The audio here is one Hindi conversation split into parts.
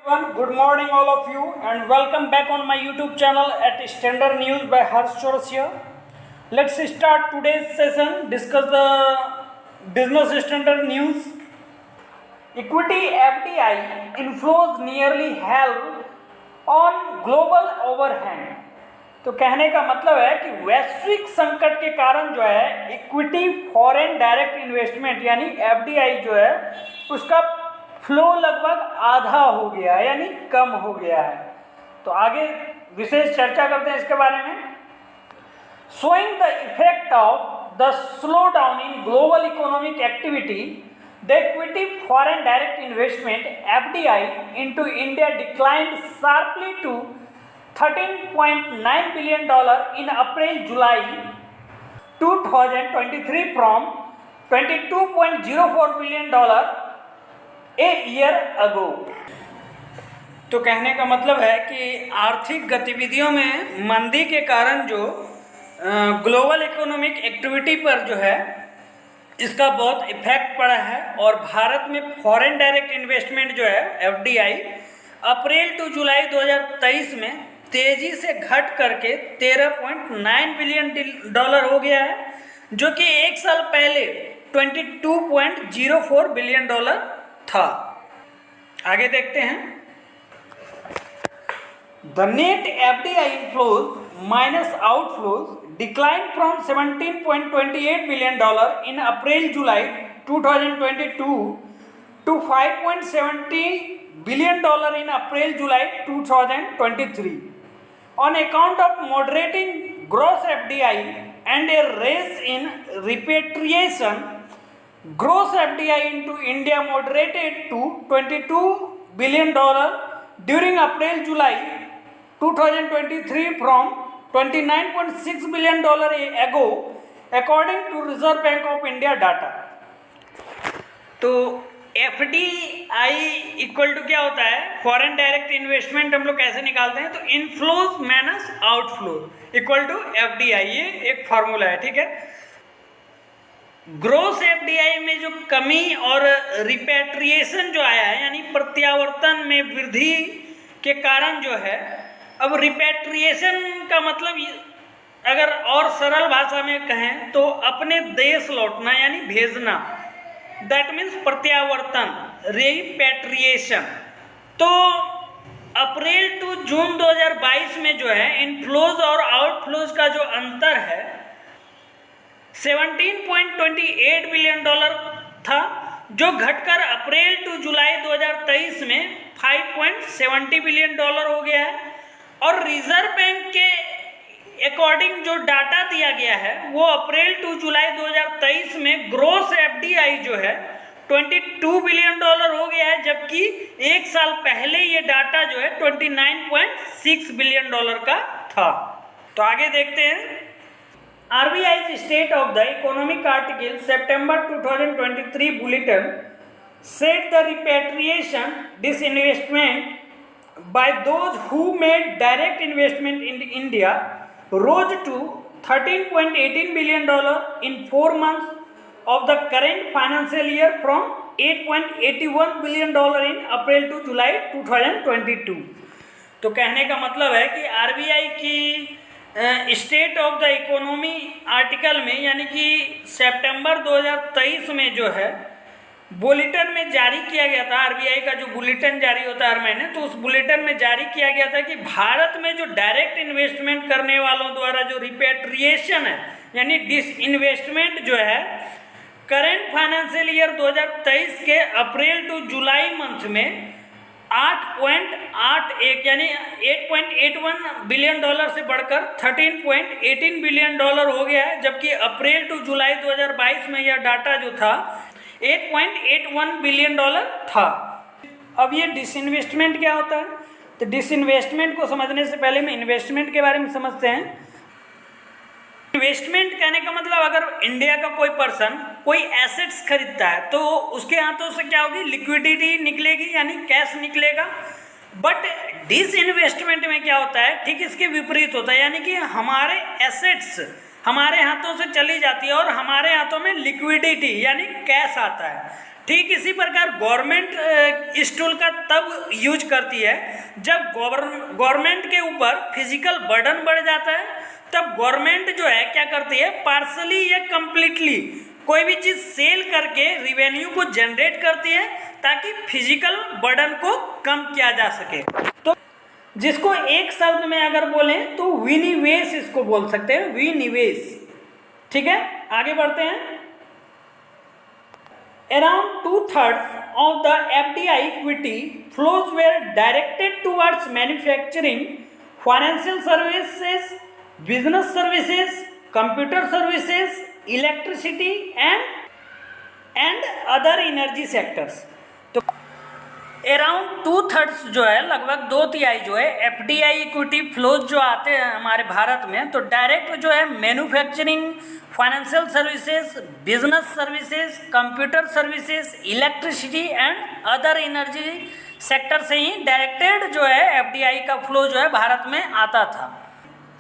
Good morning all of you and welcome back on my YouTube channel at Standard News by Harsh Chaurasia. Let's start today's session, discuss the business standard news. Equity FDI inflows nearly help on global overhang. तो कहने का मतलब है कि वैश्विक संकट के कारण जो है इक्विटी फॉरेन डायरेक्ट इन्वेस्टमेंट यानी एफडीआई जो है उसका फ्लो लगभग आधा हो गया है यानी कम हो गया है। तो आगे विशेष चर्चा करते हैं इसके बारे में। Showing the effect of the slowdown in global economic activity, the equity foreign direct investment FDI into India declined sharply to $13.9 billion in April-July 2023 from $22.04 billion a year ago। तो कहने का मतलब है कि आर्थिक गतिविधियों में मंदी के कारण जो ग्लोबल इकोनॉमिक एक्टिविटी पर जो है इसका बहुत इफेक्ट पड़ा है और भारत में फॉरेन डायरेक्ट इन्वेस्टमेंट जो है एफडीआई अप्रैल टू जुलाई 2023 में तेजी से घट करके $13.9 बिलियन हो गया है, जो कि एक साल पहले $22.04 बिलियन था। आगे देखते हैं। The net FDI inflows minus outflows decline from $17.28 billion in April July 2022 to $5.70 billion in April July 2023 on account of moderating gross FDI and a rise in repatriation. Gross FDI into India moderated to $22 billion during April July 2023 from $29.6 billion ago according to Reserve Bank of India data। तो एफडीआई इक्वल टू क्या होता है, फॉरेन डायरेक्ट इन्वेस्टमेंट हम लोग कैसे निकालते हैं, तो inflows minus outflow equal to FDI, ये एक फार्मूला है, ठीक है। ग्रोस एफडीआई में जो कमी और रिपेट्रिएशन जो आया है यानी प्रत्यावर्तन में वृद्धि के कारण जो है, अब रिपेट्रिएशन का मतलब अगर और सरल भाषा में कहें तो अपने देश लौटना यानी भेजना, दैट मीन्स प्रत्यावर्तन, रिपेट्रिएशन। तो अप्रैल टू जून 2022 में जो है इनफ्लोज और आउटफ्लोज का जो अंतर है $17.28 बिलियन था, जो घटकर अप्रैल टू जुलाई 2023 में $5.70 बिलियन हो गया है। और रिजर्व बैंक के अकॉर्डिंग जो डाटा दिया गया है वो अप्रैल टू जुलाई 2023 में ग्रोस एफडीआई जो है $22 बिलियन हो गया है, जबकि एक साल पहले ये डाटा जो है $29.6 बिलियन का था। तो आगे देखते हैं। RBI state of the economic article September 2023 bulletin set the repatriation disinvestment by those who made direct investment in India rose to $13.18 billion in 4 months of the current financial year from $8.81 billion in April to July 2022। तो कहने का मतलब है कि आरबीआई की state of the economy article में यानी कि सितंबर 2023 में जो है बुलेटिन में जारी किया गया था, आरबीआई का जो बुलेटिन जारी होता है हर महीने, तो उस बुलेटिन में जारी किया गया था कि भारत में जो डायरेक्ट इन्वेस्टमेंट करने वालों द्वारा जो रिपेट्रिएशन है यानी डिसइन्वेस्टमेंट जो है करेंट फाइनेंशियल ईयर 2023 के अप्रैल टू जुलाई मंथ में 8.81 यानी $8.81 बिलियन से बढ़कर $13.18 बिलियन हो गया है, जबकि अप्रैल टू जुलाई 2022 में यह डाटा जो था $8.81 बिलियन था। अब ये डिसइन्वेस्टमेंट क्या होता है, तो डिसइन्वेस्टमेंट को समझने से पहले हम इन्वेस्टमेंट के बारे में समझते हैं। इन्वेस्टमेंट कहने का मतलब अगर इंडिया का कोई पर्सन कोई एसेट्स खरीदता है तो उसके हाथों से क्या होगी, लिक्विडिटी निकलेगी यानी कैश निकलेगा। बट डिसइन्वेस्टमेंट में क्या होता है, ठीक इसके विपरीत होता है, यानी कि हमारे एसेट्स हमारे हाथों से चली जाती है और हमारे हाथों में लिक्विडिटी यानी कैश आता है। ठीक इसी प्रकार गवर्नमेंट इस टूल का तब यूज करती है जब गवर्नमेंट के ऊपर फिजिकल बर्डन बढ़ जाता है, तब गवर्नमेंट जो है क्या करती है, पार्सली या कंप्लीटली कोई भी चीज़ सेल करके रिवेन्यू को जनरेट करती है ताकि फिजिकल बर्डन को कम किया जा सके। तो जिसको एक शब्द में अगर बोलें तो विनिवेश इसको बोल सकते हैं, विनिवेश। ठीक है, आगे बढ़ते हैं। Around 2/3 of the FDI equity flows were directed towards manufacturing, financial services, business services, computer services, electricity and other energy sectors। तो अराउंड 2/3 जो है, लगभग 2/3 जो है FDI इक्विटी फ्लोज जो आते हैं हमारे भारत में, तो डायरेक्ट जो है manufacturing, financial services, business services, computer services, electricity and other energy sector से ही डायरेक्टेड जो है FDI का फ्लो जो है भारत में आता था।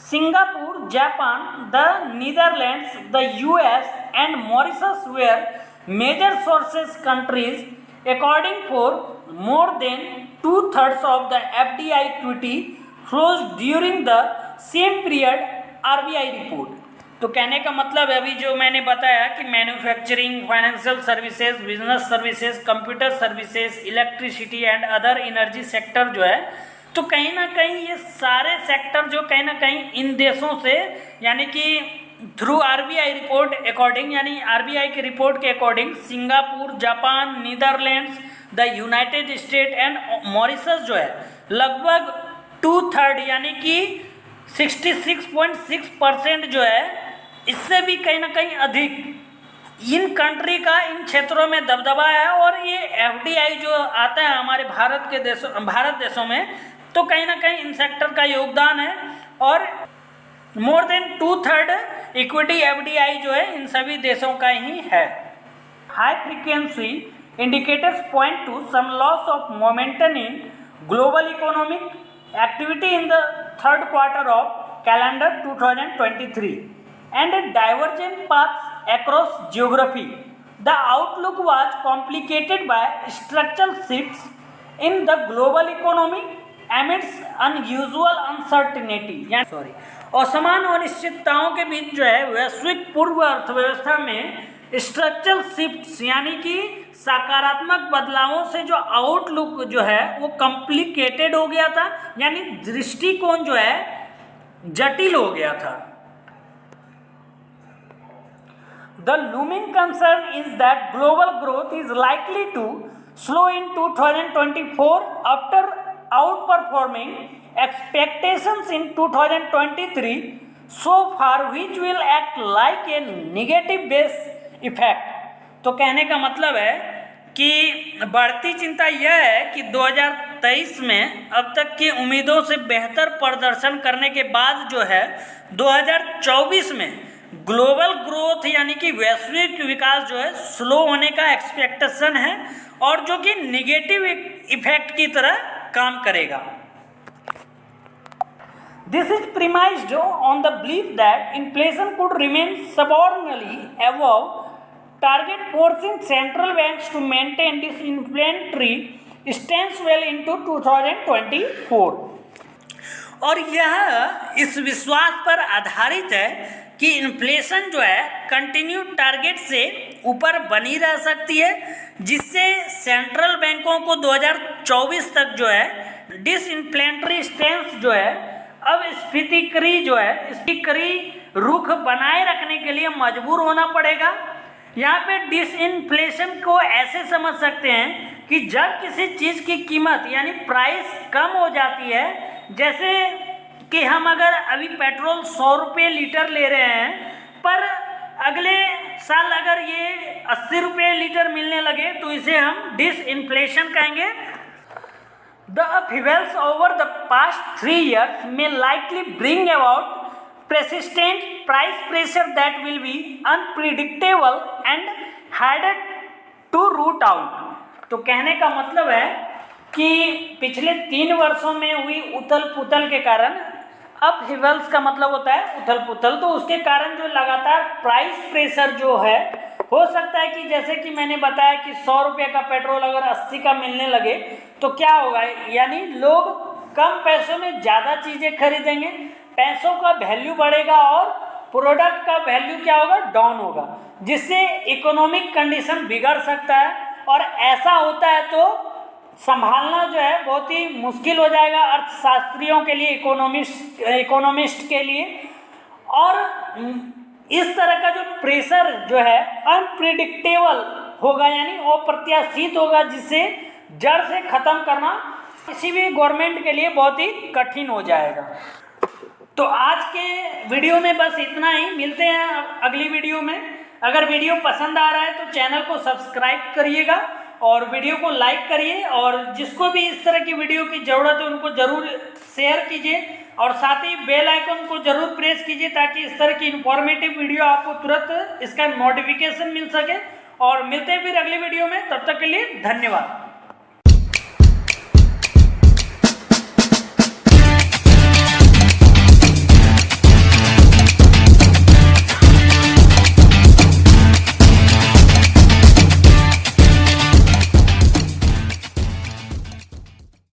Singapore, Japan, the Netherlands, the US and Mauritius were major sources countries according for more than 2/3 of the FDI equity flows during the same period, RBI report। तो कहने का मतलब अभी जो मैंने बताया कि manufacturing, financial services, business services, computer services, electricity and other energy sector जो है, तो कहीं ना कहीं ये सारे सेक्टर जो कहीं ना कहीं इन देशों से, यानी कि थ्रू RBI रिपोर्ट अकॉर्डिंग, यानी RBI की रिपोर्ट के according Singapore, Japan, Netherlands, the United state and Mauritius जो है लगभग 2/3 यानी कि 66.6% जो है, इससे भी कहीं ना कहीं अधिक इन कंट्री का इन क्षेत्रों में दबदबा है। और ये FDI जो आता है हमारे भारत देशों में, तो कहीं ना कहीं इन सेक्टर का योगदान है। और मोर देन 2/3 इक्विटी FDI जो है इन सभी देशों का ही है। High frequency indicators point to some loss of momentum in global economic activity in the third quarter of calendar 2023 and divergent paths across geography. The outlook was complicated by structural shifts in the global economy amidst unusual uncertainty। असमान अनिश्चितताओं के बीच जो है वैश्विक पूर्व अर्थव्यवस्था में स्ट्रक्चरल शिफ्ट्स यानी कि सकारात्मक बदलावों से जो आउटलुक जो है वो कॉम्प्लिकेटेड हो गया था, यानी दृष्टिकोण जो है जटिल हो गया था। The looming concern is that global growth is likely to slow in 2024 after outperforming expectations in 2023 so far, which will act like a negative base effect। तो कहने का मतलब है कि बढ़ती चिंता यह है कि 2023 में अब तक की उम्मीदों से बेहतर प्रदर्शन करने के बाद जो है 2024 में ग्लोबल ग्रोथ यानी कि वैश्विक विकास जो है स्लो होने का एक्सपेक्टेशन है, और जो कि निगेटिव इफेक्ट की तरह काम करेगा। This is premised on the belief that inflation could remain subordinately above target, forcing central banks to maintain disinflationary stance well into 2024। और यह इस विश्वास पर आधारित है कि इन्फ्लेशन जो है कंटिन्यू टारगेट से ऊपर बनी रह सकती है, जिससे सेंट्रल बैंकों को 2024 तक जो है डिसइन्फ्लेशनरी स्टैंस जो है अब स्फीतिकरी रुख बनाए रखने के लिए मजबूर होना पड़ेगा। यहाँ पे डिसइन्फ्लेशन को ऐसे समझ सकते हैं कि जब किसी चीज़ की कीमत यानी प्राइस कम हो जाती है, जैसे कि हम अगर अभी पेट्रोल 100 रुपये लीटर ले रहे हैं, पर अगले साल अगर ये 80 रुपये लीटर मिलने लगे तो इसे हम डिसइन्फ्लेशन कहेंगे। The upheavals over the past 3 years may likely bring about persistent price pressure that will be unpredictable and harder to root out। तो कहने का मतलब है कि पिछले 3 वर्षों में हुई उथल पुथल के कारण, अपहीवल्स का मतलब होता है उथल पुथल, तो उसके कारण जो लगातार प्राइस प्रेशर जो है हो सकता है कि जैसे कि मैंने बताया कि 100 रुपये का पेट्रोल अगर 80 का मिलने लगे तो क्या होगा, यानी लोग कम पैसों में ज़्यादा चीज़ें खरीदेंगे, पैसों का वैल्यू बढ़ेगा और प्रोडक्ट का वैल्यू क्या होगा, डाउन होगा, जिससे इकोनॉमिक कंडीशन बिगड़ सकता है। और ऐसा होता है तो संभालना जो है बहुत ही मुश्किल हो जाएगा अर्थशास्त्रियों के लिए, इकोनॉमिस्ट के लिए। और इस तरह का जो प्रेशर जो है अनप्रिडिक्टेबल होगा, यानी अप्रत्याशित होगा, जिसे जड़ से ख़त्म करना किसी भी गवर्नमेंट के लिए बहुत ही कठिन हो जाएगा। तो आज के वीडियो में बस इतना ही, मिलते हैं अगली वीडियो में। अगर वीडियो पसंद आ रहा है तो चैनल को सब्सक्राइब करिएगा और वीडियो को लाइक करिए, और जिसको भी इस तरह की वीडियो की ज़रूरत है उनको ज़रूर शेयर कीजिए, और साथ ही बेल आइकन को ज़रूर प्रेस कीजिए ताकि इस तरह की इन्फॉर्मेटिव वीडियो आपको तुरंत इसका नोटिफिकेशन मिल सके। और मिलते हैं फिर अगली वीडियो में, तब तक के लिए धन्यवाद।